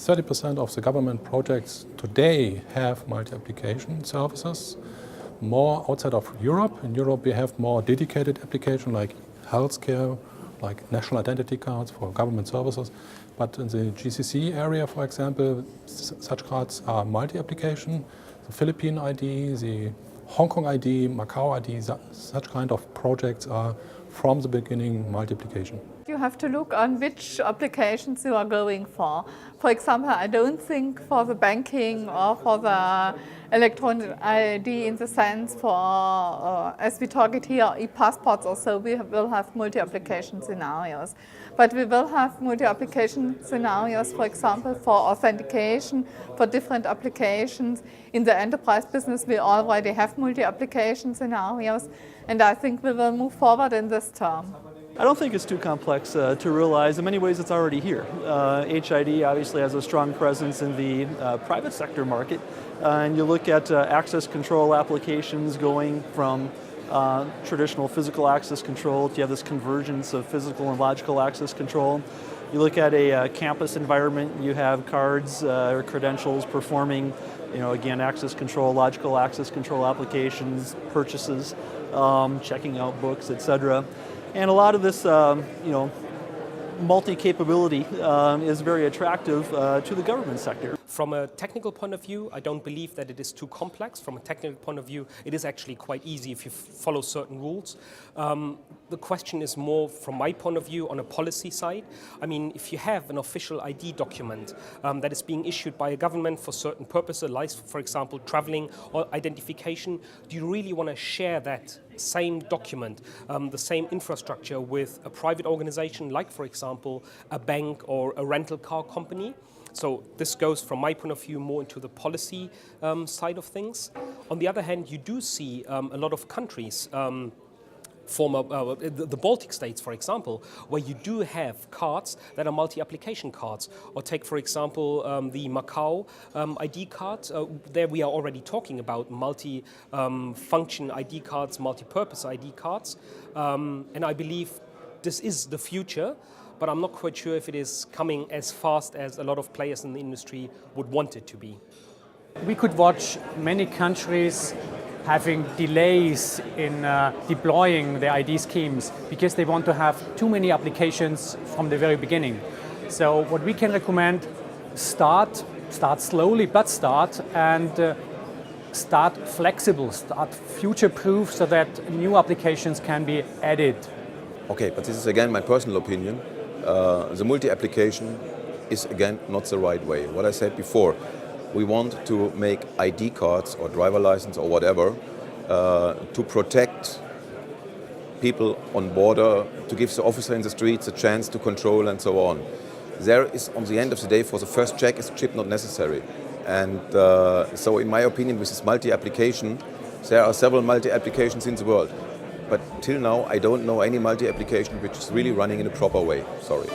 30% of the government projects today have multi-application services. More outside of Europe. In Europe, we have more dedicated applications like healthcare, like national identity cards for government services. But in the GCC area, for example, such cards are multi-application. The Philippine ID, the Hong Kong ID, Macau ID, such kind of projects are from the beginning multi-application. You have to look on which applications you are going for. For example, I don't think for the banking or for the electronic ID in the sense for, as we talk it here, e-passports or so, we will have multi-application scenarios. But we will have multi-application scenarios, for example, for authentication, for different applications. In the enterprise business, we already have multi-application scenarios, and I think we will move forward in this term. I don't think it's too complex to realize. In many ways, it's already here. HID obviously has a strong presence in the private sector market, and you look at access control applications going from traditional physical access control to you have this convergence of physical and logical access control. You look at a campus environment, you have cards or credentials performing, again, access control, logical access control applications, purchases, checking out books, etc. And a lot of this, multi-capability is very attractive to the government sector. From a technical point of view, I don't believe that it is too complex. From a technical point of view, it is actually quite easy if you follow certain rules. The question is more, from my point of view, on a policy side. I mean, if you have an official ID document that is being issued by a government for certain purposes, like, for example, traveling or identification, do you really want to share that same document, the same infrastructure with a private organization, like, for example, a bank or a rental car company? So this goes, from my point of view, more into the policy side of things. On the other hand, you do see a lot of countries, the Baltic states, for example, where you do have cards that are multi-application cards. Or take, for example, the Macau ID card. There we are already talking about multi-function ID cards, multi-purpose ID cards. And I believe this is the future, but I'm not quite sure if it is coming as fast as a lot of players in the industry would want it to be. We could watch many countries having delays in deploying their ID schemes because they want to have too many applications from the very beginning. So what we can recommend, start slowly, but start, and start flexible, start future-proof so that new applications can be added. Okay, but this is again my personal opinion. The multi-application is again not the right way. What I said before, we want to make ID cards or driver license or whatever to protect people on border, to give the officer in the streets a chance to control and so on. There is, on the end of the day, for the first check, is chip not necessary. And so in my opinion, with this multi-application, there are several multi-applications in the world. But till now, I don't know any multi-application which is really running in a proper way. Sorry.